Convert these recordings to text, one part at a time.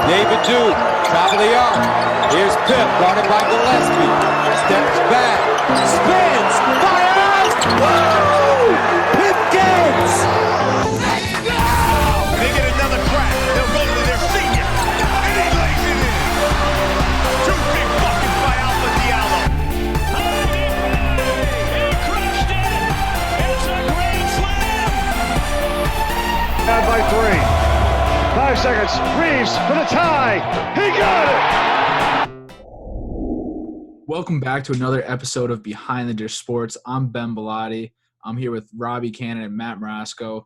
David Duke, top of the arc. Here's Pip, guarded by Gillespie. Steps back, spins, fires! Woo! Pip Gates! They get another crack. They'll go to their senior. And he lays it in. Two big buckets by Alpha Diallo. He crushed it. It's a grand slam. Down by 3. 5 seconds. Reeves for the tie. He got it. Welcome back to another episode of Behind the Dish Sports. I'm Ben Bellotti. I'm here with Robbie Cannon and Matt Marasco. I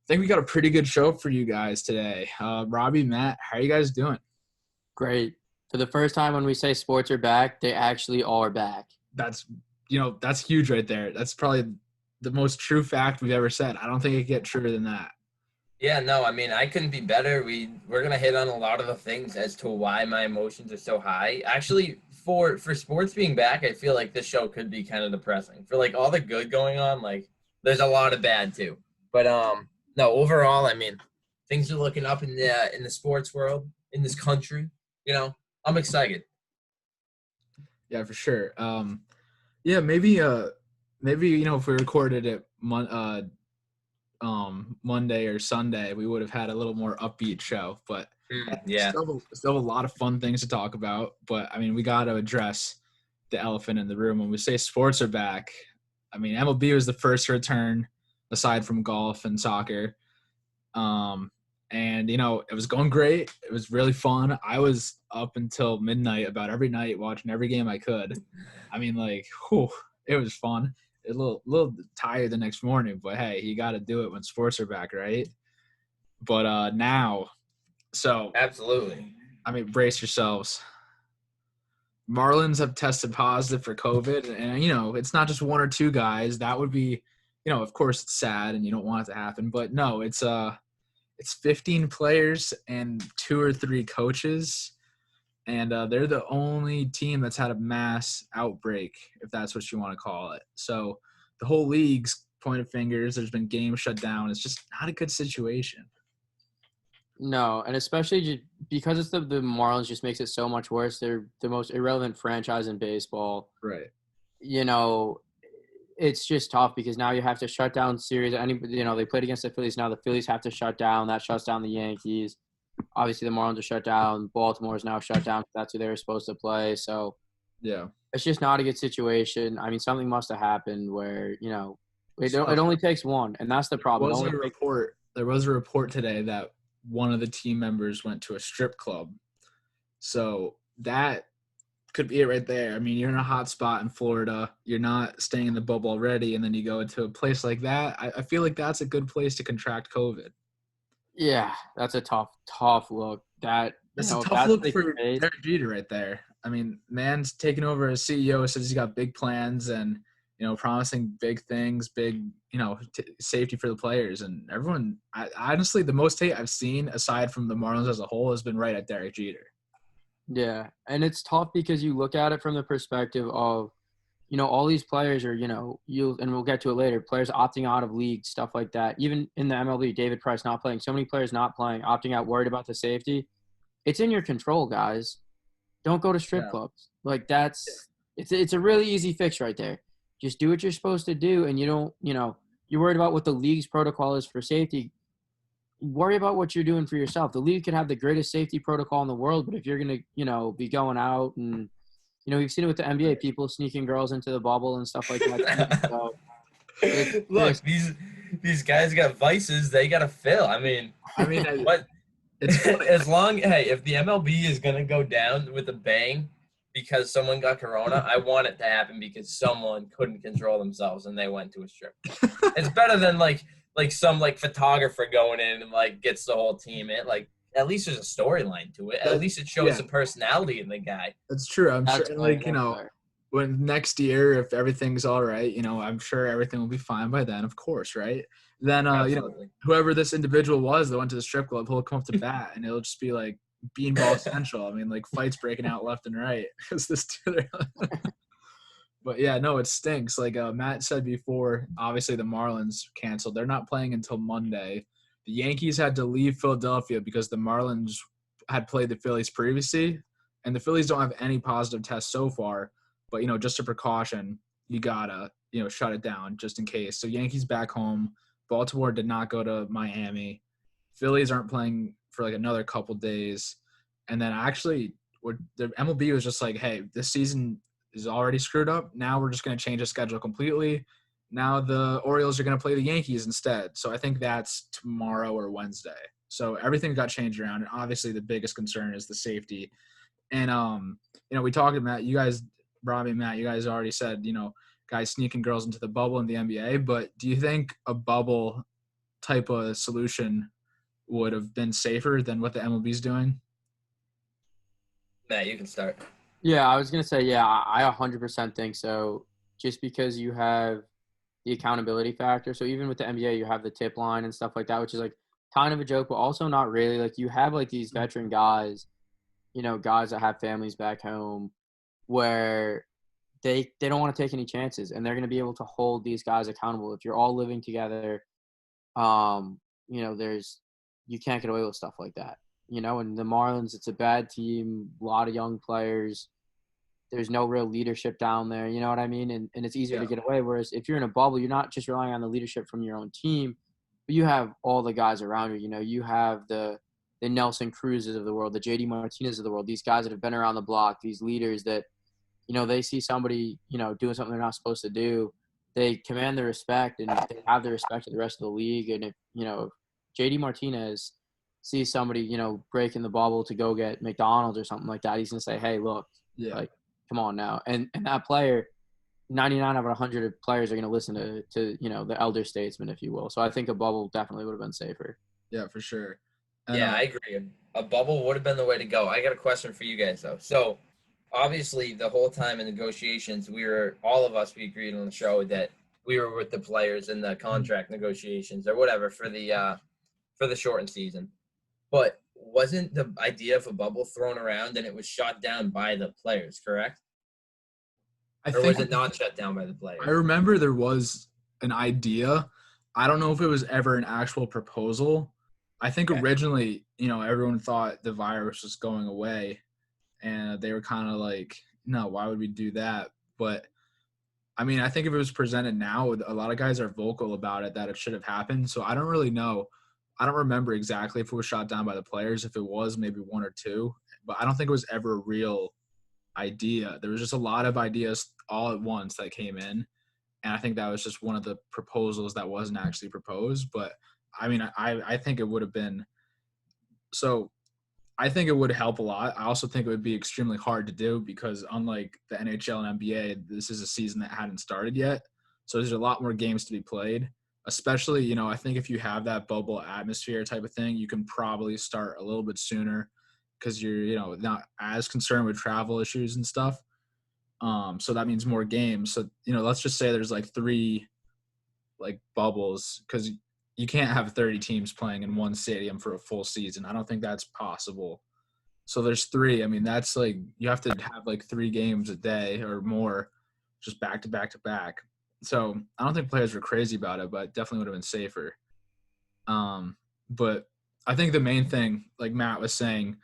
think we got a pretty good show for you guys today. Robbie, Matt, how are you guys doing? Great. For the first time when we say sports are back, they actually are back. That's huge right there. That's probably the most true fact we've ever said. I don't think it could get truer than that. Yeah, no, I mean, I couldn't be better. We're going to hit on a lot of the things as to why my emotions are so high. Actually, for sports being back, I feel like this show could be kind of depressing. For, like, all the good going on, like, there's a lot of bad, too. But, no, overall, I mean, things are looking up in the sports world, in this country. You know, I'm excited. Yeah, for sure. Maybe if we recorded it Monday or Sunday, we would have had a little more upbeat show, but yeah, still a lot of fun things to talk about. But I mean, we got to address the elephant in the room when we say sports are back. I mean, MLB was the first to return aside from golf and soccer. And it was going great. It was really fun. I was up until midnight about every night watching every game I could. I mean, it was fun. A little tired the next morning, but hey, you got to do it when sports are back, right? But now, so absolutely. I mean, brace yourselves. Marlins have tested positive for COVID, and it's not just one or two guys. That would be, of course, it's sad, and you don't want it to happen. But no, it's 15 players and 2 or 3 coaches. And they're the only team that's had a mass outbreak, if that's what you want to call it. So the whole league's pointed fingers. There's been games shut down. It's just not a good situation. No, and especially just because it's the Marlins just makes it so much worse. They're the most irrelevant franchise in baseball. Right. It's just tough because now you have to shut down series. They played against the Phillies. Now the Phillies have to shut down. That shuts down the Yankees. Obviously, the Marlins are shut down. Baltimore is now shut down. That's who they were supposed to play. So, yeah, it's just not a good situation. I mean, something must have happened where, it only takes one, and that's the problem. There was a report today that one of the team members went to a strip club. So that could be it right there. I mean, you're in a hot spot in Florida. You're not staying in the bubble already, and then you go into a place like that. I feel like that's a good place to contract COVID. Yeah, that's a tough look. That's a tough look for Derek Jeter right there. I mean, man's taking over as CEO, says he's got big plans and, promising big things, big, safety for the players. And everyone, honestly, the most hate I've seen, aside from the Marlins as a whole, has been right at Derek Jeter. Yeah, and it's tough because you look at it from the perspective of, all these players are, and we'll get to it later, players opting out of leagues, stuff like that. Even in the MLB, David Price not playing, so many players not playing, opting out, worried about the safety. It's in your control, guys. Don't go to strip clubs. Like it's a really easy fix right there. Just do what you're supposed to do, and you don't, you're worried about what the league's protocol is for safety. Worry about what you're doing for yourself. The league could have the greatest safety protocol in the world, but if you're going to, be going out and – we've seen it with the NBA, people sneaking girls into the bubble and stuff like that. So look, these guys got vices they got to fill. I mean, what? It's if the MLB is going to go down with a bang because someone got corona, I want it to happen because someone couldn't control themselves and they went to a strip. It's better than like some photographer going in and gets the whole team in. At least there's a storyline to it. At least it shows the personality in the guy. That's true. I'm sure, when next year, if everything's all right, I'm sure everything will be fine by then, of course, right? Then, whoever this individual was that went to the strip club, he'll come up to bat, and it'll just be like beanball central. I mean, fights breaking out left and right. But, yeah, no, it stinks. Like Matt said before, obviously the Marlins canceled. They're not playing until Monday. The Yankees had to leave Philadelphia because the Marlins had played the Phillies previously, and the Phillies don't have any positive tests so far. But, you know, just a precaution, you gotta, you know, shut it down just in case. So Yankees back home. Baltimore did not go to Miami. Phillies aren't playing for like another couple days. And then actually the MLB was just like, hey, this season is already screwed up. Now we're just going to change the schedule completely. Now the Orioles are going to play the Yankees instead. So I think that's tomorrow or Wednesday. So everything got changed around. And obviously the biggest concern is the safety. And, you know, we talked about you guys, Robbie and Matt, you guys already said, you know, guys sneaking girls into the bubble in the NBA. But do you think a bubble type of solution would have been safer than what the MLB is doing? Matt, you can start. Yeah, I was going to say, yeah, I 100% think so. Just because you have the accountability factor. So even with the NBA, you have the tip line and stuff like that, which is like kind of a joke, but also not really. Like you have like these veteran guys, you know, guys that have families back home where they don't want to take any chances, and they're going to be able to hold these guys accountable. If you're all living together, you know, you can't get away with stuff like that, you know. And the Marlins, it's a bad team, a lot of young players. There's no real leadership down there, you know what I mean? And it's easier to get away. Whereas if you're in a bubble, you're not just relying on the leadership from your own team, but you have all the guys around you. You know, you have the Nelson Cruzes of the world, the JD Martinez of the world, these guys that have been around the block, these leaders that, you know, they see somebody, you know, doing something they're not supposed to do. They command the respect, and they have the respect of the rest of the league. And if, you know, JD Martinez sees somebody, you know, breaking the bubble to go get McDonald's or something like that, he's going to say, hey, look, like, come on now. And that player, 99 out of 100 players are going to listen to, you know, the elder statesman, if you will. So I think a bubble definitely would have been safer. Yeah, for sure. Yeah, I agree. A bubble would have been the way to go. I got a question for you guys, though. So, obviously, the whole time in negotiations, we agreed on the show that we were with the players in the contract negotiations or whatever for the shortened season. But wasn't the idea of a bubble thrown around and it was shot down by the players, correct? Or was it not shut down by the players? I remember there was an idea. I don't know if it was ever an actual proposal. I think originally, you know, everyone thought the virus was going away, and they were kind of like, no, why would we do that? But, I mean, I think if it was presented now, a lot of guys are vocal about it, that it should have happened. So I don't really know. I don't remember exactly if it was shot down by the players. If it was, maybe one or two. But I don't think it was ever a real idea. There was just a lot of ideas all at once that came in. And I think that was just one of the proposals that wasn't actually proposed. But, I mean, I think it would have been – so I think it would help a lot. I also think it would be extremely hard to do because unlike the NHL and NBA, this is a season that hadn't started yet. So there's a lot more games to be played. Especially, you know, I think if you have that bubble atmosphere type of thing, you can probably start a little bit sooner because you're, you know, not as concerned with travel issues and stuff. So that means more games. So, you know, let's just say there's like 3 like bubbles because you can't have 30 teams playing in one stadium for a full season. I don't think that's possible. So there's 3. I mean, that's like you have to have like 3 games a day or more just back to back to back. So I don't think players were crazy about it, but definitely would have been safer. But I think the main thing, like Matt was saying,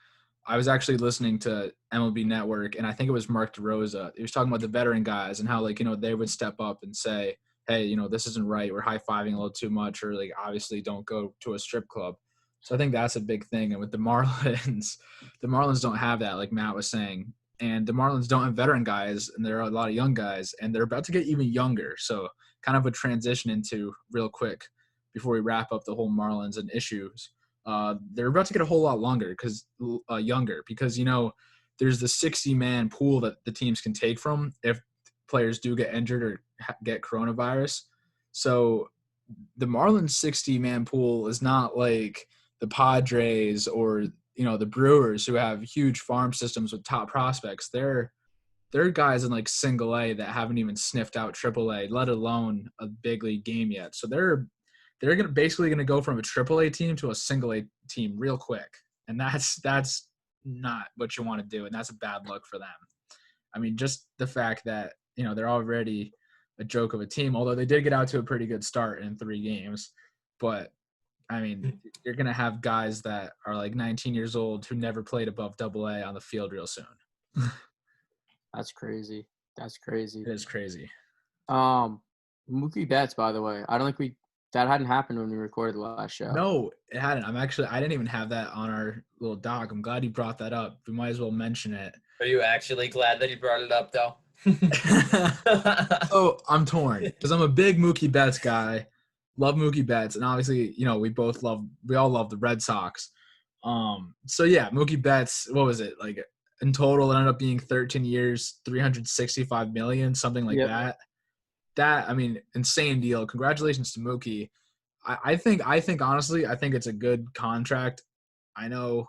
I was actually listening to MLB Network, and I think it was Mark DeRosa. He was talking about the veteran guys and how, like, you know, they would step up and say, hey, you know, this isn't right. We're high-fiving a little too much, or, like, obviously don't go to a strip club. So I think that's a big thing. And with the Marlins don't have that, like Matt was saying. And the Marlins don't have veteran guys, and there are a lot of young guys, and they're about to get even younger. So kind of a transition into real quick before we wrap up the whole Marlins and issues. They're about to get a whole lot younger because, you know, there's the 60-man pool that the teams can take from if players do get injured or get coronavirus. So the Marlins 60-man pool is not like the Padres or, you know, the Brewers who have huge farm systems with top prospects. They're guys in like single A that haven't even sniffed out triple A, let alone a big league game yet. So they're basically going to go from a triple A team to a single A team real quick. And that's not what you want to do. And that's a bad look for them. I mean, just the fact that, you know, they're already a joke of a team, although they did get out to a pretty good start in 3 games. But I mean, you're going to have guys that are like 19 years old who never played above AA on the field real soon. That's crazy. That's It crazy. is crazy. Mookie Betts, by the way, I don't think that hadn't happened when we recorded the last show. No, it hadn't. I didn't even have that on our little doc. I'm glad you brought that up. We might as well mention it. Are you actually glad that you brought it up, though? So I'm torn because I'm a big Mookie Betts guy. Love Mookie Betts, and obviously, we all love the Red Sox. So yeah, Mookie Betts. What was it like in total? It ended up being 13 years, $365 million, something like that. That, I mean, insane deal. Congratulations to Mookie. I think honestly, I think it's a good contract. I know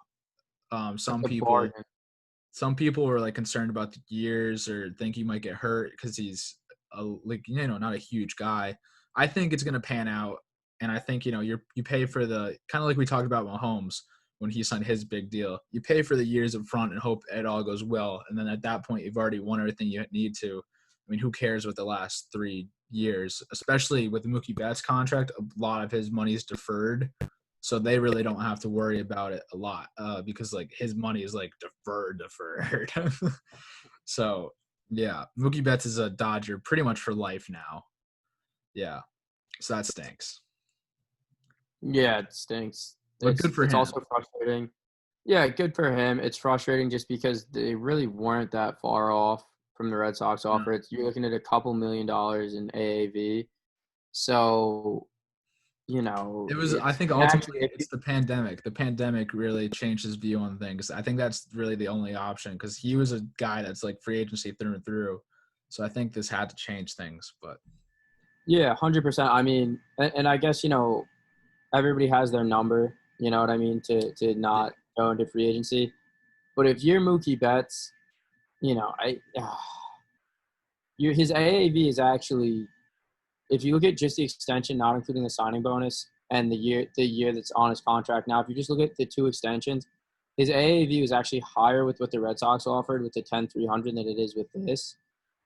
some people were like concerned about the years or think he might get hurt because he's not a huge guy. I think it's gonna pan out, and I think you pay for the kind of like we talked about Mahomes when he signed his big deal. You pay for the years up front and hope it all goes well, and then at that point you've already won everything you need to. I mean, who cares what the last 3 years, especially with the Mookie Betts contract, a lot of his money is deferred. So they really don't have to worry about it a lot because like his money is like deferred. So yeah, Mookie Betts is a Dodger pretty much for life now. Yeah. So that stinks. Yeah, it stinks. But good for him. It's also frustrating. Yeah, good for him. It's frustrating just because they really weren't that far off from the Red Sox offer. You're looking at a couple $1 million in AAV. So, it was. I think ultimately it's the pandemic. The pandemic really changed his view on things. I think that's really the only option because he was a guy that's like free agency through and through. So I think this had to change things. But yeah, 100%. I mean, and I guess everybody has their number. You know what I mean? To not go into free agency. But if you're Mookie Betts, his AAV is actually, if you look at just the extension, not including the signing bonus, and the year that's on his contract now, if you just look at the 2 extensions, his AAV was actually higher with what the Red Sox offered with the 10-300 than it is with this.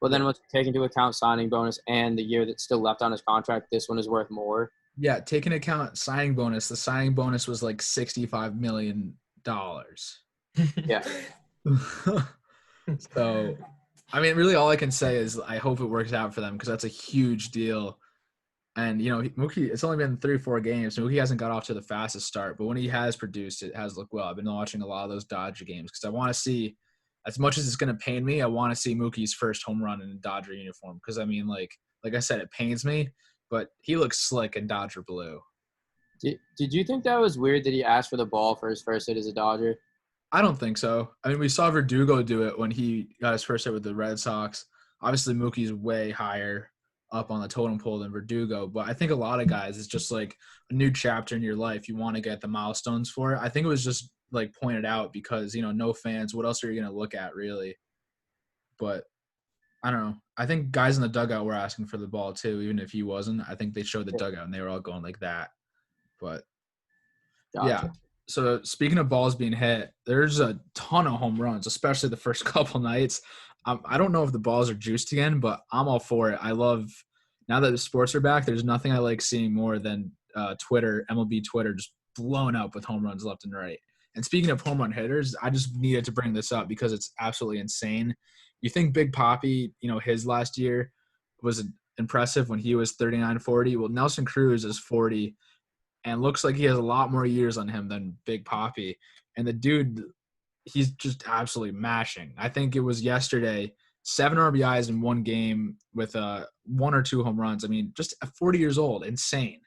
But then once you take into account signing bonus and the year that's still left on his contract, this one is worth more. Yeah, take into account signing bonus. The signing bonus was like $65 million. Yeah. So, I mean, really all I can say is I hope it works out for them because that's a huge deal. And, Mookie, it's only been 3-4 games. Mookie hasn't got off to the fastest start, but when he has produced, it has looked well. I've been watching a lot of those Dodger games because I want to see, as much as it's going to pain me, I want to see Mookie's first home run in a Dodger uniform because, I mean, like I said, it pains me, but he looks slick in Dodger blue. Did you think that was weird that he asked for the ball for his first hit as a Dodger? I don't think so. I mean, we saw Verdugo do it when he got his first hit with the Red Sox. Obviously, Mookie's way higher up on the totem pole than Verdugo, but I think a lot of guys, it's just like a new chapter in your life. You want to get the milestones for it. I think it was just like pointed out because, no fans. What else are you going to look at, really? But I don't know. I think guys in the dugout were asking for the ball, too, even if he wasn't. I think they showed the dugout, and they were all going like that. But, yeah. So speaking of balls being hit, there's a ton of home runs, especially the first couple nights. I don't know if the balls are juiced again, but I'm all for it. I love now that the sports are back. There's nothing I like seeing more than MLB Twitter, just blown up with home runs left and right. And speaking of home run hitters, I just needed to bring this up because it's absolutely insane. You think Big Papi, his last year was impressive when he was 39-40. Well, Nelson Cruz is 40. And looks like he has a lot more years on him than Big Papi. And the dude, he's just absolutely mashing. I think it was yesterday, 7 RBIs in one game with 1 or 2 home runs. I mean, just at 40 years old, insane.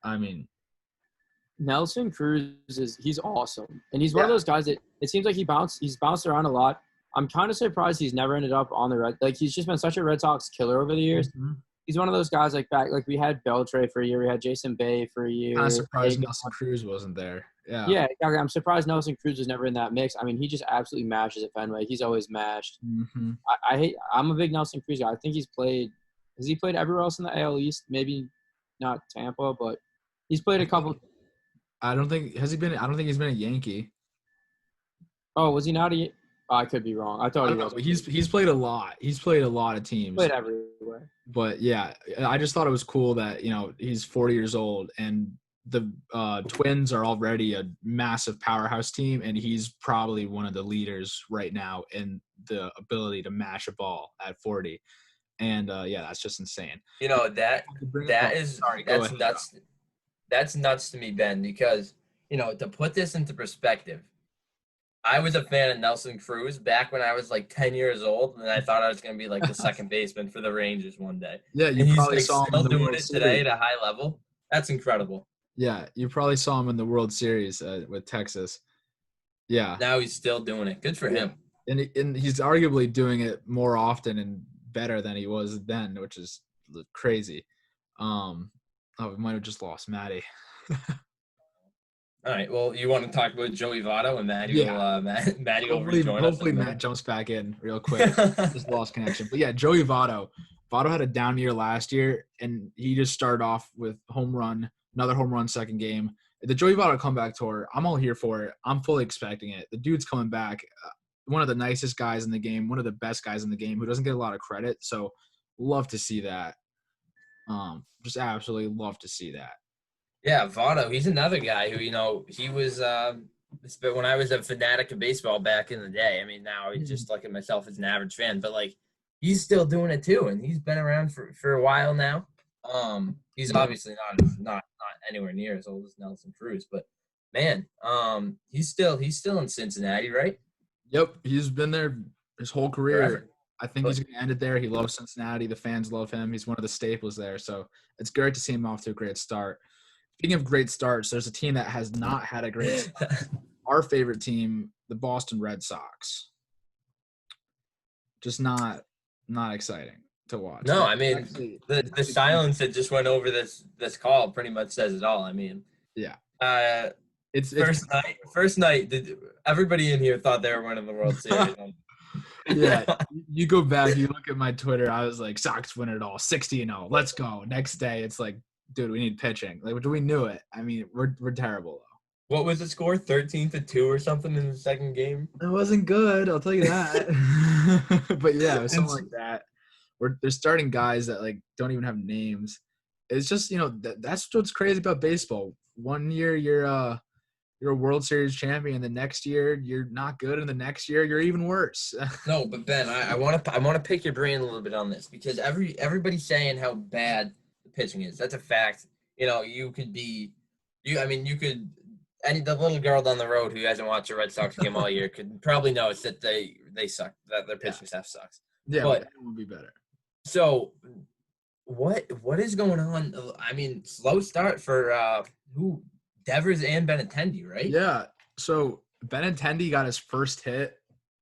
I mean, Nelson Cruz he's awesome. And he's one of those guys that it seems like he's bounced around a lot. I'm kind of surprised he's never ended up on the Red. Like, he's just been such a Red Sox killer over the years. Mm-hmm. He's one of those guys like we had Beltre for a year, we had Jason Bay for a year. I'm surprised Nelson Cruz wasn't there. Yeah. Yeah, I'm surprised Nelson Cruz was never in that mix. I mean, he just absolutely mashes at Fenway. He's always mashed. Mm-hmm. I'm a big Nelson Cruz guy. I think has he played everywhere else in the AL East? Maybe not Tampa, but he's played a couple. I don't think he's been a Yankee. Oh, was he not a? I could be wrong. I thought he was. He's played a lot. He's played a lot of teams. Played everywhere. But yeah, I just thought it was cool that he's 40 years old and the Twins are already a massive powerhouse team, and he's probably one of the leaders right now in the ability to mash a ball at 40. And that's just insane. You know, that's ahead. nuts. That's nuts to me, Ben, because, you know, to put this into perspective, I was a fan of Nelson Cruz back when I was like 10 years old, and I thought I was going to be like the second baseman for the Rangers one day. Yeah, you probably saw him still doing it today at a high level. That's incredible. Yeah, you probably saw him in the World Series with Texas. Yeah. Now he's still doing it. Good for him. And he's arguably doing it more often and better than he was then, which is crazy. We might have just lost Maddie. All right. Well, you want to talk about Joey Votto and Maddie will rejoin us. Hopefully Matt jumps back in real quick. Just lost connection. But yeah, Joey Votto. Votto had a down year last year, and he just started off with another home run second game. The Joey Votto comeback tour, I'm all here for it. I'm fully expecting it. The dude's coming back. One of the nicest guys in the game, one of the best guys in the game who doesn't get a lot of credit. So love to see that. Just absolutely love to see that. Yeah, Votto, he's another guy who, you know, he was when I was a fanatic of baseball back in the day. I mean, now I just look at myself as an average fan, but like he's still doing it too, and he's been around for a while now. He's obviously not anywhere near as old as Nelson Cruz, but man, he's still in Cincinnati, right? Yep, he's been there his whole career. Forever. I think he's going to end it there. He loves Cincinnati. The fans love him. He's one of the staples there, so it's great to see him off to a great start. Speaking of great starts, there's a team that has not had a great start. Our favorite team, the Boston Red Sox. Just not exciting to watch. No, I mean the silence that just went over this call pretty much says it all. I mean, yeah. It's first night. Everybody in here thought they were winning the World Series. Yeah, you go back, you look at my Twitter. I was like, Sox win it all, 60-0. Let's go. Next day, it's like, dude, we need pitching. Like, we knew it. I mean, we're terrible though. What was the score? 13-2 or something in the second game? It wasn't good, I'll tell you that. But yeah, it was something like that. They're starting guys that like don't even have names. It's just, you know, that's what's crazy about baseball. One year you're a World Series champion, the next year you're not good, and the next year you're even worse. No, but Ben, I want to pick your brain a little bit on this because everybody's saying how bad the pitching is. That's a fact. You know, the little girl down the road who hasn't watched a Red Sox game all year could probably notice that they suck, that their pitching staff sucks. Yeah, but it would be better. So what is going on? I mean, slow start for Devers and Benintendi, right? Yeah. So Benintendi got his first hit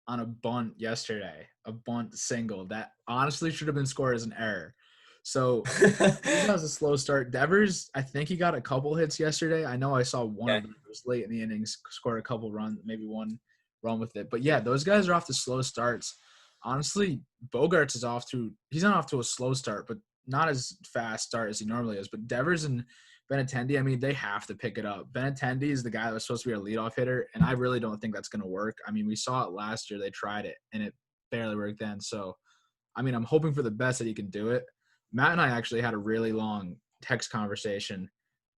on a bunt yesterday, a bunt single that honestly should have been scored as an error. So he has a slow start. Devers, I think he got a couple hits yesterday. I know I saw one of them late in the innings, scored a couple runs, maybe one run with it. But yeah, those guys are off to slow starts. Honestly, Bogarts he's not off to a slow start, but not as fast start as he normally is. But Devers and Benintendi, I mean, they have to pick it up. Benintendi is the guy that was supposed to be our leadoff hitter, and I really don't think that's going to work. I mean, we saw it last year. They tried it, and it barely worked then. So, I mean, I'm hoping for the best that he can do it. Matt and I actually had a really long text conversation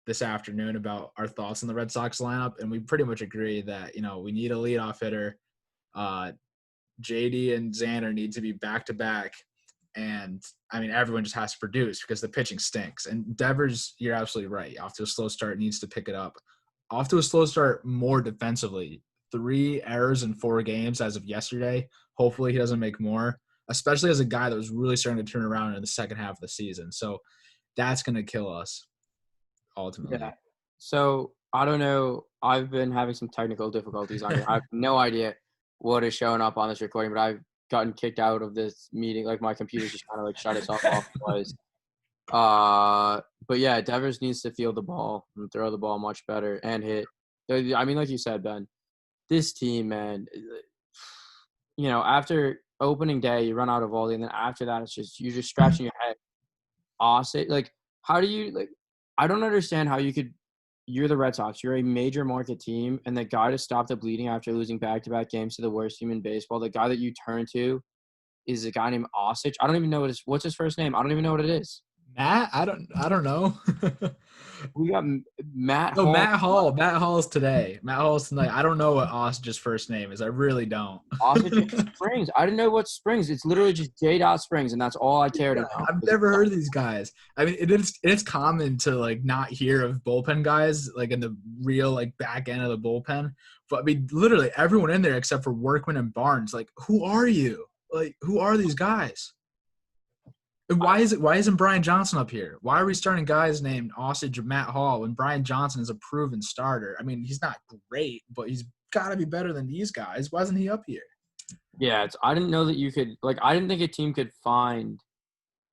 this afternoon about our thoughts on the Red Sox lineup, and we pretty much agree that, you know, we need a leadoff hitter. JD and Xander need to be back-to-back. And, I mean, everyone just has to produce because the pitching stinks. And Devers, you're absolutely right. Off to a slow start, needs to pick it up. Off to a slow start more defensively. 3 errors in 4 games as of yesterday. Hopefully he doesn't make more, especially as a guy that was really starting to turn around in the second half of the season. So that's going to kill us ultimately. Yeah. So, I don't know. I've been having some technical difficulties on here. I have no idea what is showing up on this recording, but I've gotten kicked out of this meeting. Like, my computer just kind of like shut itself off twice. But yeah, Devers needs to field the ball and throw the ball much better and hit. I mean, like you said, Ben, this team, man, you know, after opening day, you run out of Voldy, and then after that, you're just scratching your head. Awesome. Like, how do you, like, I don't understand how you're the Red Sox. You're a major market team, and the guy to stop the bleeding after losing back-to-back games to the worst team in baseball, the guy that you turn to is a guy named Osich. I don't even know what's his first name. I don't even know what it is. Matt, I don't know. We got Matt. No, Hall. Matt Hall. Matt Hall's today. Matt Hall's tonight. I don't know what Ostrich's first name is. I really don't. Ostrich Springs. I didn't know what Springs. It's literally just J. Springs, and that's all I cared about. I've never heard of these guys. I mean, it's common to like not hear of bullpen guys like in the real like back end of the bullpen. But I mean, literally everyone in there except for Workman and Barnes. Like, who are you? Like, who are these guys? And why isn't Brian Johnson up here? Why are we starting guys named Ostrich or Matt Hall when Brian Johnson is a proven starter? I mean, he's not great, but he's got to be better than these guys. Why isn't he up here? Yeah, I didn't know that you could I didn't think a team could find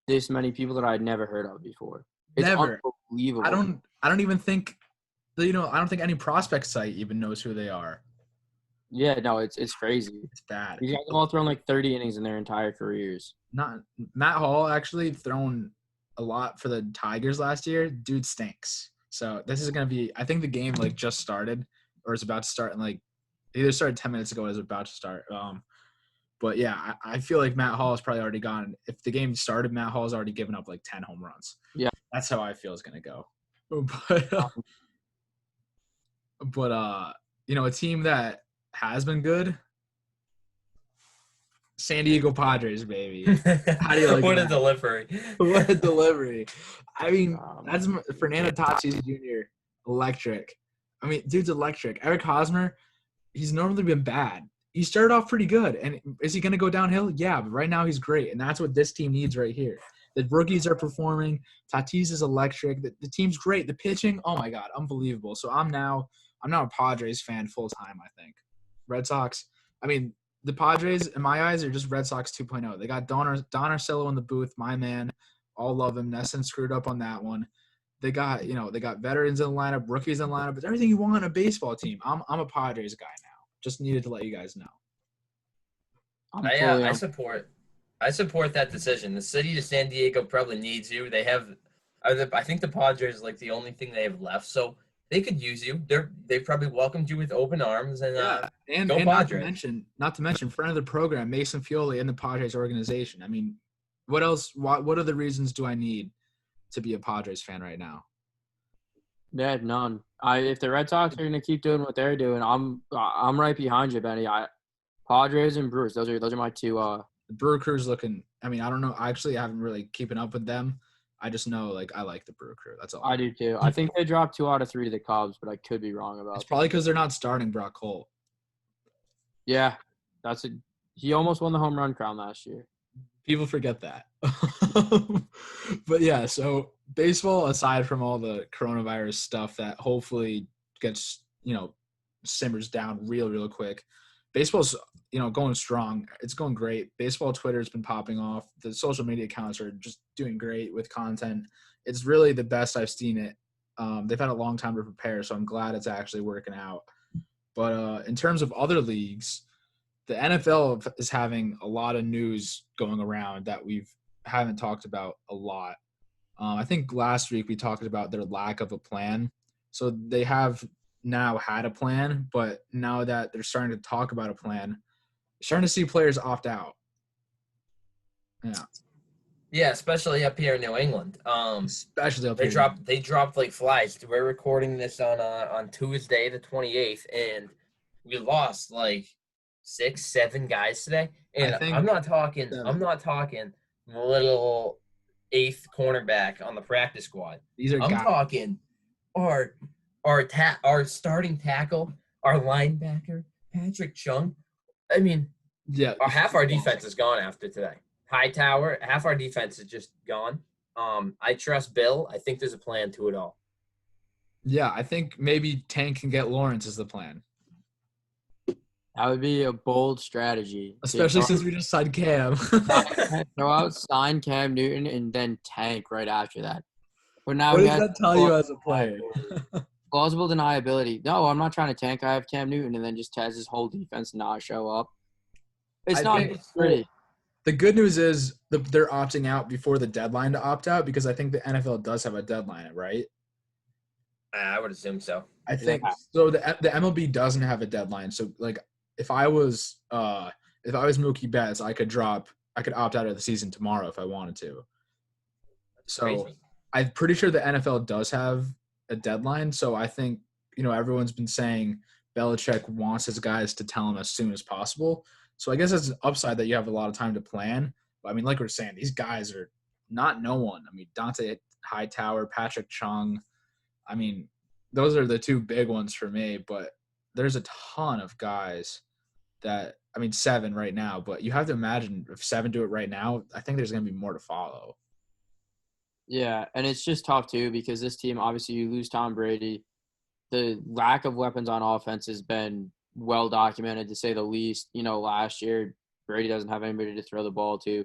this many people that I'd never heard of before. It's Never. unbelievable. I don't even think I don't think any prospect site even knows who they are. Yeah, no, it's crazy. It's bad. These guys have all thrown like 30 innings in their entire careers. Not Matt Hall actually thrown a lot for the Tigers last year. Dude stinks. So this is gonna be. I think the game like just started or is about to start, and like either started 10 minutes ago or is about to start. But yeah, I feel like Matt Hall is probably already gone. If the game started, Matt Hall's already given up like 10 home runs. Yeah, that's how I feel it's gonna go. But a team that has been good. San Diego Padres, baby. How do you like What that? a delivery. What a delivery. I mean, that's Fernando Tatis Jr. Electric. I mean, dude's electric. Eric Hosmer, he's normally been bad. He started off pretty good. And is he going to go downhill? Yeah, but right now he's great. And that's what this team needs right here. The rookies are performing. Tatis is electric. The team's great. The pitching, oh, my God, unbelievable. So I'm now a Padres fan full-time, I think. Red Sox, I mean, the Padres, in my eyes, are just Red Sox 2.0. They got Don Orsillo in the booth, my man. All love him. Nesson screwed up on that one. They got veterans in the lineup, rookies in the lineup. It's everything you want in a baseball team. I'm a Padres guy now. Just needed to let you guys know. I support that decision. The city of San Diego probably needs you. I think the Padres are like the only thing they have left, so they could use you. They probably welcomed you with open arms and go Padres. Not to mention, friend of the program, Mason Fioli in the Padres organization. I mean, what else? What other reasons do I need to be a Padres fan right now? Yeah, none. If the Red Sox are going to keep doing what they're doing, I'm right behind you, Benny. Padres and Brewers. Those are my two. The Brewer Crew's looking. I mean, I don't know. Actually, I haven't really keeping up with them. I just know, like, I like the Brewer Crew. That's all. I do too. I think they dropped 2 out of 3 to the Cubs, but I could be wrong about. It's probably because they're not starting Brock Holt. Yeah, he almost won the home run crown last year. People forget that. But yeah, so baseball, aside from all the coronavirus stuff that hopefully gets, simmers down real quick, baseball's, going strong. It's going great. Baseball Twitter's been popping off. The social media accounts are just doing great with content. It's really the best I've seen it. They've had a long time to prepare, so I'm glad it's actually working out. But in terms of other leagues, the NFL is having a lot of news going around that we haven't talked about a lot. I think last week we talked about their lack of a plan. So they have now had a plan, but now that they're starting to talk about a plan, starting to see players opt out. Yeah. Yeah, especially up here in New England. Especially up they here. They dropped like flies. We're recording this on Tuesday, the 28th, and we lost like 6-7 guys today. And I'm not talking little 8th cornerback on the practice squad. These are I'm talking our starting tackle, our linebacker, Patrick Chung. I mean, yeah, half our defense is gone after today. Hightower, half our defense is just gone. I trust Bill. I think there's a plan to it all. Yeah, I think maybe Tank can get Lawrence is the plan. That would be a bold strategy. Especially since we just signed Cam. Throw out, sign Cam Newton, and then tank right after that. But now what does that tell you as a player? Plausible deniability. No, I'm not trying to tank. I have Cam Newton, and then just has his whole defense not show up. It's not pretty. The good news is they're opting out before the deadline to opt out because I think the NFL does have a deadline, right? I would assume so. I think so. The MLB doesn't have a deadline. So like, if I was Mookie Betts, I could opt out of the season tomorrow if I wanted to. So Crazy. I'm pretty sure the NFL does have a deadline. So I think, everyone's been saying Belichick wants his guys to tell him as soon as possible. So I guess it's an upside that you have a lot of time to plan. But I mean, like we're saying, these guys are not no one. I mean, Dante Hightower, Patrick Chung. I mean, those are the two big ones for me. But there's a ton of guys that, 7 right now. But you have to imagine if 7 do it right now, I think there's going to be more to follow. Yeah, and it's just tough too because this team, obviously, you lose Tom Brady. The lack of weapons on offense has been well documented, to say the least. Last year, Brady doesn't have anybody to throw the ball to.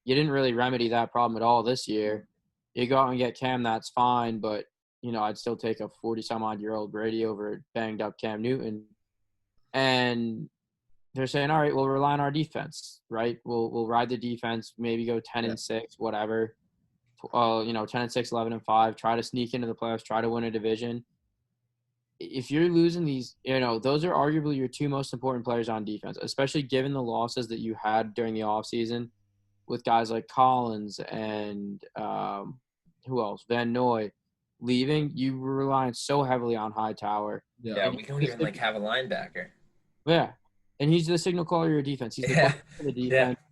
You didn't really remedy that problem at all this year. You go out and get Cam, that's fine, but, I'd still take a 40-some-odd-year-old Brady over banged-up Cam Newton. And they're saying, all right, we'll rely on our defense, right? We'll ride the defense, maybe go 10-6, whatever. 10-6, 11-5, try to sneak into the playoffs, try to win a division. If you're losing these, those are arguably your two most important players on defense, especially given the losses that you had during the offseason with guys like Collins and who else? Van Noy leaving. You were relying so heavily on Hightower. Yeah, we don't even have a linebacker. Yeah, and he's the signal caller of your defense. He's the caller for the defense. Yeah.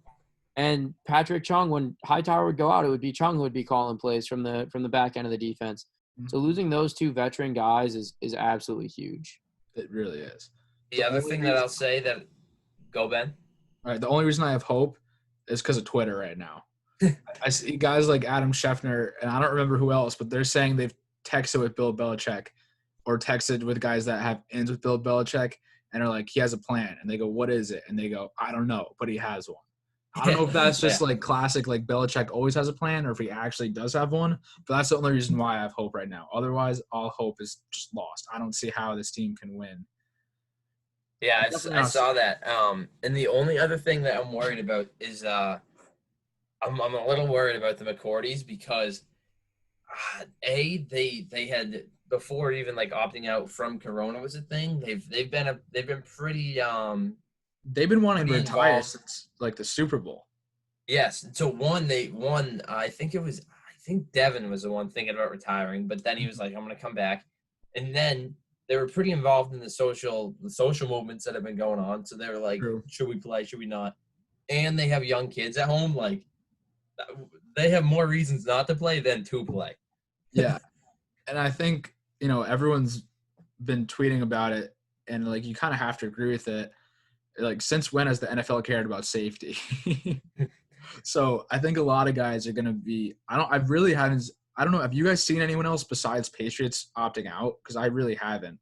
And Patrick Chung, when Hightower would go out, it would be Chung who would be calling plays from the back end of the defense. So losing those two veteran guys is absolutely huge. It really is. The other thing that I'll say that – go, Ben. All right, the only reason I have hope is because of Twitter right now. I see guys like Adam Schefter, and I don't remember who else, but they're saying they've texted with Bill Belichick or texted with guys that have ends with Bill Belichick and are like, he has a plan. And they go, what is it? And they go, I don't know, but he has one. I don't know if that's just like classic, like Belichick always has a plan, or if he actually does have one. But that's the only reason why I have hope right now. Otherwise, all hope is just lost. I don't see how this team can win. Yeah, I saw that. And the only other thing that I'm worried about is I'm a little worried about the McCourties because they had before even like opting out from Corona was a thing. They've been pretty They've been wanting to retire since like the Super Bowl. Yes. So they won. I think Devin was the one thinking about retiring, but then he was like, I'm going to come back. And then they were pretty involved in the social movements that have been going on. So they were like, Should we play? Should we not? And they have young kids at home. Like they have more reasons not to play than to play. Yeah. And I think, everyone's been tweeting about it and like, you kind of have to agree with it. Like, since when has the NFL cared about safety? So I think a lot of guys are going to be – I don't know. Have you guys seen anyone else besides Patriots opting out? Because I really haven't.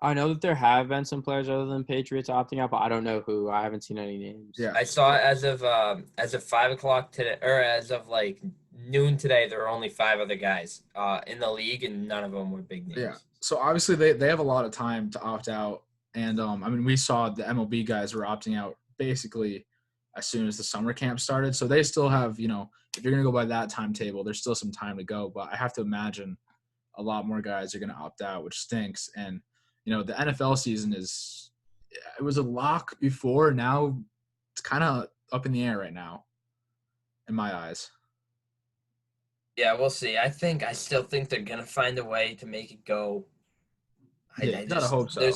I know that there have been some players other than Patriots opting out, but I don't know who. I haven't seen any names. Yeah, I saw as of 5 o'clock today, or as of like noon today, there were only 5 other guys in the league, and none of them were big names. Yeah. So obviously they have a lot of time to opt out. And, we saw the MLB guys were opting out basically as soon as the summer camp started. So they still have, if you're going to go by that timetable, there's still some time to go. But I have to imagine a lot more guys are going to opt out, which stinks. And, the NFL season it was a lock before. Now it's kind of up in the air right now in my eyes. Yeah, we'll see. I still think they're going to find a way to make it go. I gotta hope so.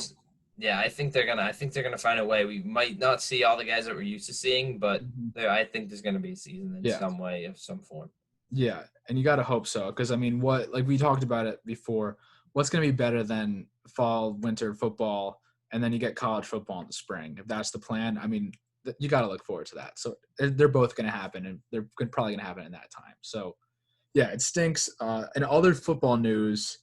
Yeah, I think they're gonna find a way. We might not see all the guys that we're used to seeing, but I think there's gonna be a season in some way, of some form. Yeah, and you gotta hope so, because like we talked about it before. What's gonna be better than fall, winter football, and then you get college football in the spring? If that's the plan, you gotta look forward to that. So they're both gonna happen, and they're probably gonna happen in that time. So yeah, it stinks. And other football news,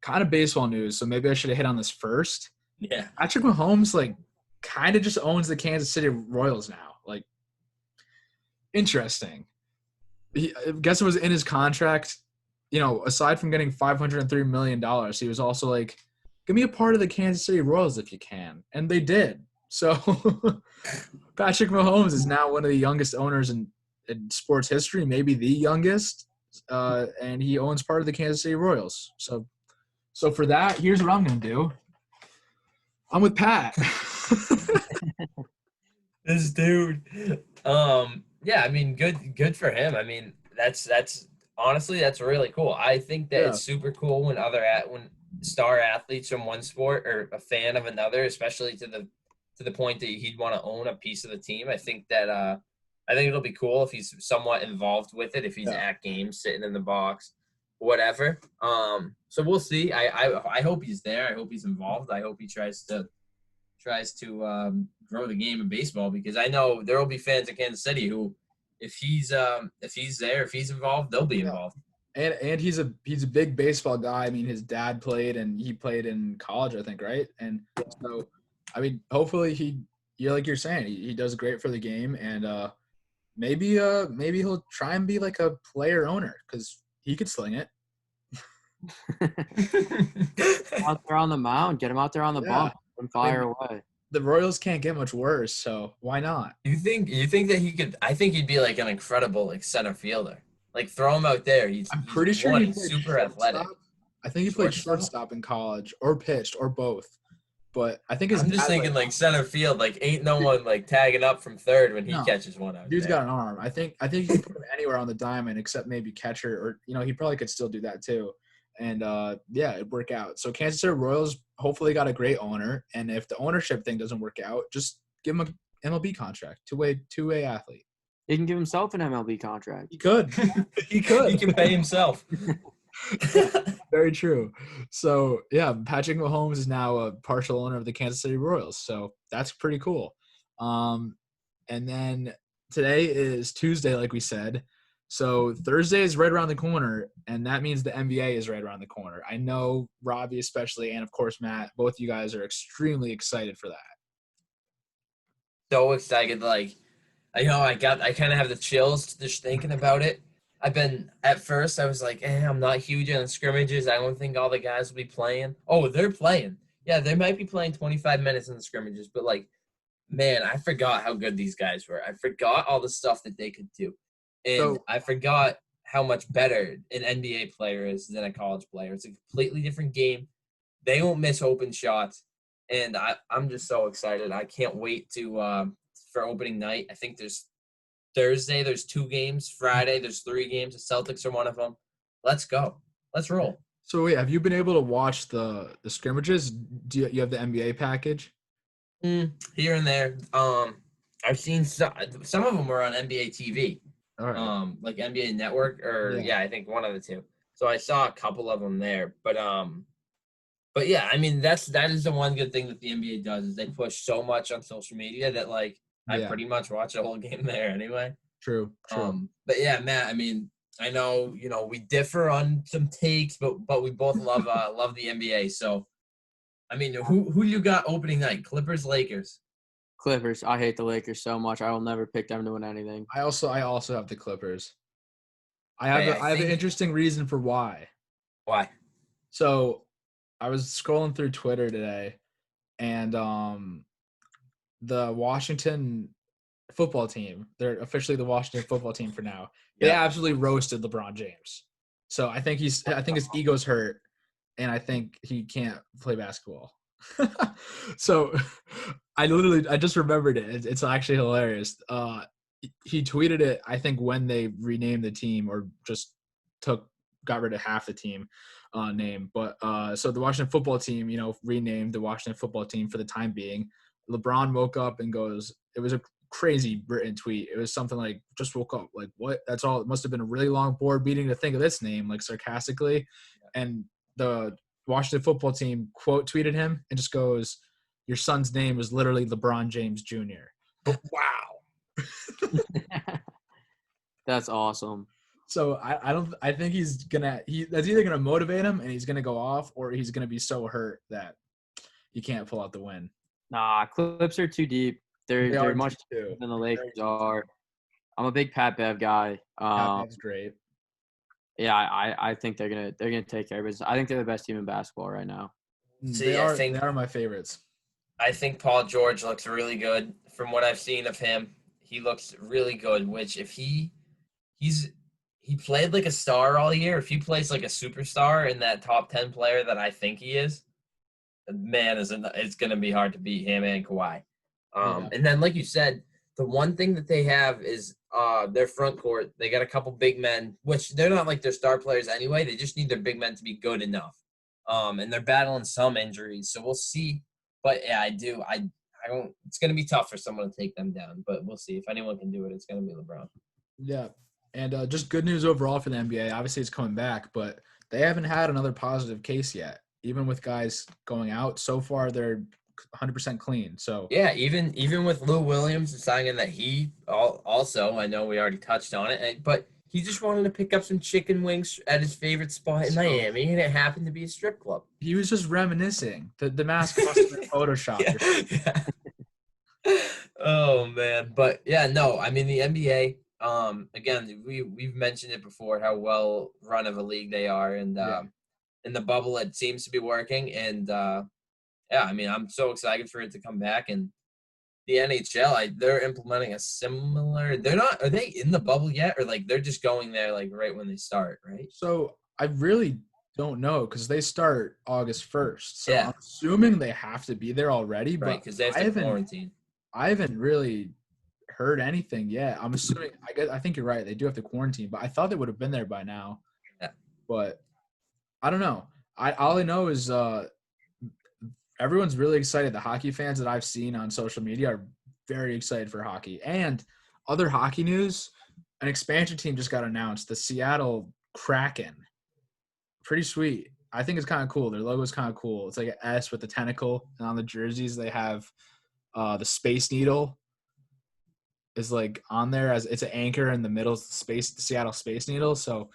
kind of baseball news. So maybe I should have hit on this first. Yeah. Patrick Mahomes, kind of just owns the Kansas City Royals now. Interesting. I guess it was in his contract, aside from getting $503 million, he was also like, give me a part of the Kansas City Royals if you can. And they did. So Patrick Mahomes is now one of the youngest owners in sports history, maybe the youngest, and he owns part of the Kansas City Royals. So for that, here's what I'm going to do. I'm with Pat. This dude. Yeah, good for him. That's honestly, that's really cool. I think that it's super cool when when star athletes from one sport are a fan of another, especially to the point that he'd want to own a piece of the team. I think it'll be cool if he's somewhat involved with it, if he's at games, sitting in the box, whatever. So we'll see. I hope he's there. I hope he's involved. I hope he tries to grow the game of baseball, because I know there will be fans in Kansas City who, if he's there, if he's involved, they'll be involved. And he's a big baseball guy. I mean, his dad played, and he played in college, I think, right? And so, I mean, hopefully like you're saying, he does great for the game, and maybe he'll try and be like a player owner, because he could sling it. Out there on the mound, get him out there on the bump and fire away. The Royals can't get much worse, so why not? You think that he could? I think he'd be like an incredible center fielder. Like, throw him out there. I'm pretty sure he's super athletic. I think he played shortstop in college, or pitched, or both. But I think I'm just thinking like center field. Like, ain't no one like tagging up from third when he catches one out. Dude's got an arm. I think you can put him anywhere on the diamond except maybe catcher, or he probably could still do that too. And it'd work out. So Kansas City Royals hopefully got a great owner, and if the ownership thing doesn't work out, just give him an MLB contract, two-way athlete. He can give himself an MLB contract. He could. He could. He can pay himself. Very true. So Patrick Mahomes is now a partial owner of the Kansas City Royals, so that's pretty cool. And then today is Tuesday, like we said. So Thursday is right around the corner, and that means the NBA is right around the corner. I know Robbie especially, and of course Matt, both you guys are extremely excited for that. So excited. Like, I kind of have the chills just thinking about it. At first I was like, I'm not huge on the scrimmages. I don't think all the guys will be playing. Oh, they're playing. Yeah, they might be playing 25 minutes in the scrimmages, but like, man, I forgot how good these guys were. I forgot all the stuff that they could do. And I forgot how much better an NBA player is than a college player. It's a completely different game. They won't miss open shots. And I'm just so excited. I can't wait for opening night. I think there's Thursday, there's 2 games. Friday, there's 3 games. The Celtics are one of them. Let's go. Let's roll. So wait, have you been able to watch the scrimmages? Do you have the NBA package? Here and there. I've seen some of them were on NBA TV. All right. Like NBA Network, or I think one of the two. So I saw a couple of them there, but yeah, I mean that is the one good thing that the NBA does, is they push so much on social media that like I pretty much watch the whole game there anyway. True. But yeah, Matt, I mean, I know we differ on some takes, but we both love the NBA. So, I mean, who you got opening night? Clippers, Lakers. Clippers. I hate the Lakers so much. I will never pick them to win anything. I also have the Clippers. I have an interesting reason for why. Why? So, I was scrolling through Twitter today, and the Washington football team, they're officially the Washington football team for now. They absolutely roasted LeBron James. So I think his ego's hurt, and I think he can't play basketball. So I just remembered it. It's actually hilarious. He tweeted it, I think, when they renamed the team, or just got rid of half the team name. But so the Washington football team, renamed the Washington football team for the time being. LeBron woke up and goes, it was a crazy written tweet. It was something like, just woke up, like, what? That's all. It must have been a really long board meeting to think of this name, like, sarcastically. And the Washington football team quote tweeted him and just goes, your son's name is literally LeBron James Jr. Wow. That's awesome. So I think that's either gonna motivate him and he's gonna go off, or he's gonna be so hurt that he can't pull out the win. Nah, Clips are too deep. They're much deeper than the Lakers are. I'm a big Pat Bev guy. Pat Bev's great. Yeah, I think they're gonna take care of business. I think they're the best team in basketball right now. They are my favorites. I think Paul George looks really good. From what I've seen of him, he looks really good. Which if he played like a star all year, if he plays like a superstar in that top 10 player that I think he is, man, it's going to be hard to beat him and Kawhi. And then, like you said, the one thing that they have is their front court. They got a couple big men, which they're not like their star players anyway. They just need their big men to be good enough. And they're battling some injuries, so we'll see. But yeah, I don't. It's going to be tough for someone to take them down, but we'll see. If anyone can do it, it's going to be LeBron. Yeah, and just good news overall for the NBA. Obviously, it's coming back, but they haven't had another positive case yet. Even with guys going out, so far they're 100% clean. So yeah, even with Lou Williams deciding that he also, I know we already touched on it, but he just wanted to pick up some chicken wings at his favorite spot in Miami, and it happened to be a strip club. He was just reminiscing. The mask must have been photoshopped. Yeah. Oh man, but yeah, no, I mean the NBA. Again, we've mentioned it before how well run of a league they are, and in the bubble it seems to be working, and yeah, I mean I'm so excited for it to come back, and the NHL, they're implementing a similar. Are they in the bubble yet, or like they're just going there like right when they start, right? So I really don't know because they start August 1st. So yeah. I'm assuming they have to be there already, right? But Because they have to quarantine. I haven't really heard anything yet. I'm assuming. I think you're right. They do have to quarantine, but I thought they would have been there by now. Yeah. But I don't know. All I know is everyone's really excited. The hockey fans that I've seen on social media are very excited for hockey. And other hockey news, an expansion team just got announced, the Seattle Kraken. Pretty sweet. I think it's kind of cool. Their logo is kind of cool. It's like an S with the tentacle. And on the jerseys, they have the Space Needle is like on there as it's an anchor in the middle of the Seattle Space Needle. So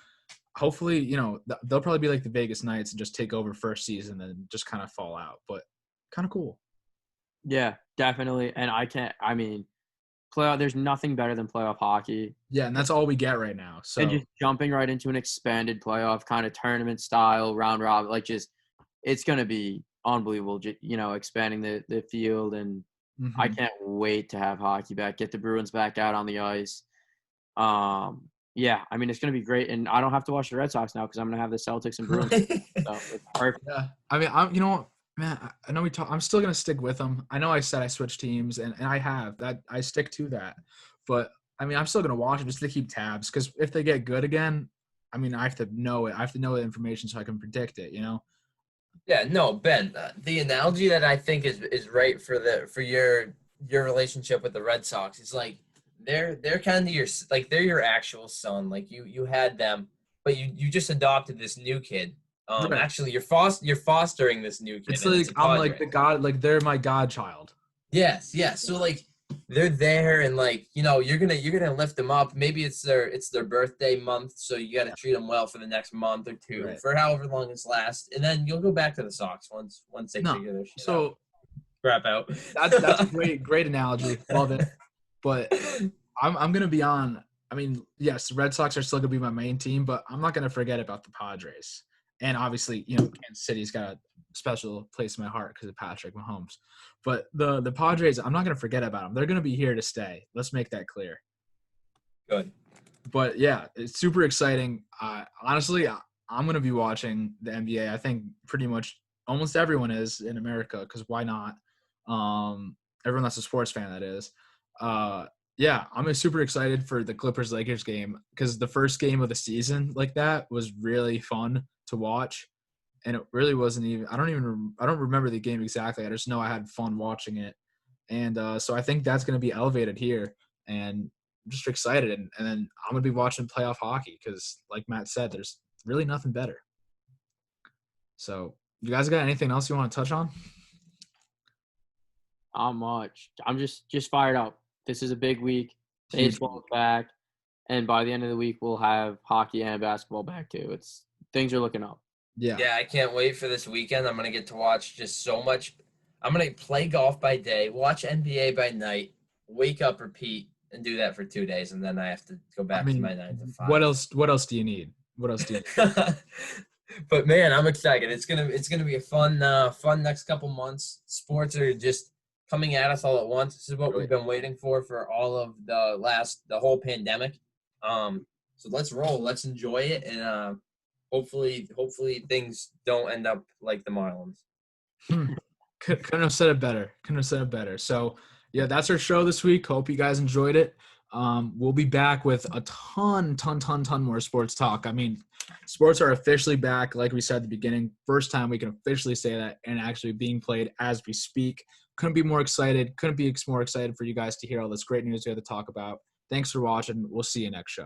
hopefully, they'll probably be like the Vegas Knights and just take over first season and just kind of fall out. But kind of cool. Yeah, definitely. And playoff. There's nothing better than playoff hockey. Yeah, and that's all we get right now. So and just jumping right into an expanded playoff kind of tournament style round robin, it's going to be unbelievable. Expanding the field, and I can't wait to have hockey back. Get the Bruins back out on the ice. Yeah, I mean it's going to be great, and I don't have to watch the Red Sox now because I'm going to have the Celtics and Bruins. So it's perfect. Yeah, I mean, man, I know I'm still gonna stick with them. I know I said I switched teams, and I have that. I stick to that. But I mean, I'm still gonna watch them just to keep tabs because if they get good again, I mean, I have to know it. I have to know the information so I can predict it. Yeah, no, Ben. The analogy that I think is right for your relationship with the Red Sox is like they're kind of they're your actual son. Like you had them, but you just adopted this new kid. Right. Actually, you're fostering this new kid. It's like I'm like the god, like they're my godchild. Yes. So like they're there, and like you're gonna lift them up. Maybe it's their birthday month, so you got to treat them well for the next month or two, right, for however long it's lasts, and then you'll go back to the Sox once they figure their shit out. Crap out. That's a great analogy. Love it. But I'm gonna be on. I mean, yes, the Red Sox are still gonna be my main team, but I'm not gonna forget about the Padres. And obviously, Kansas City's got a special place in my heart because of Patrick Mahomes. But the Padres, I'm not going to forget about them. They're going to be here to stay. Let's make that clear. Good. But, yeah, it's super exciting. Honestly, I'm going to be watching the NBA. I think pretty much almost everyone is in America because why not? Everyone that's a sports fan, that is. Yeah, I'm super excited for the Clippers-Lakers game because the first game of the season like that was really fun to watch, and it really wasn't even. I don't remember the game exactly. I just know I had fun watching it, and so I think that's going to be elevated here, and I'm just excited. And then I'm going to be watching playoff hockey because, like Matt said, there's really nothing better. So, you guys got anything else you want to touch on? Not much. I'm just fired up. This is a big week. Baseball's back, and by the end of the week, we'll have hockey and basketball back too. Things are looking up. Yeah. Yeah, I can't wait for this weekend. I'm gonna get to watch just so much. I'm gonna play golf by day, watch NBA by night, wake up, repeat, and do that for 2 days, and then I have to go back to my 9 to 5. What else do you need? But man, I'm excited. It's gonna be a fun next couple months. Sports are just coming at us all at once. This is what we've been waiting for all of the whole pandemic. So let's roll. Let's enjoy it, and hopefully things don't end up like the Marlins. Couldn't have said it better. So Yeah, that's our show this week. Hope you guys enjoyed it. We'll be back with a ton more sports talk. I mean, sports are officially back, like we said at the beginning. First time we can officially say that, and actually being played as we speak. Couldn't be more excited. Couldn't be more excited for you guys to hear all this great news we have to talk about. Thanks for watching. We'll see you next show.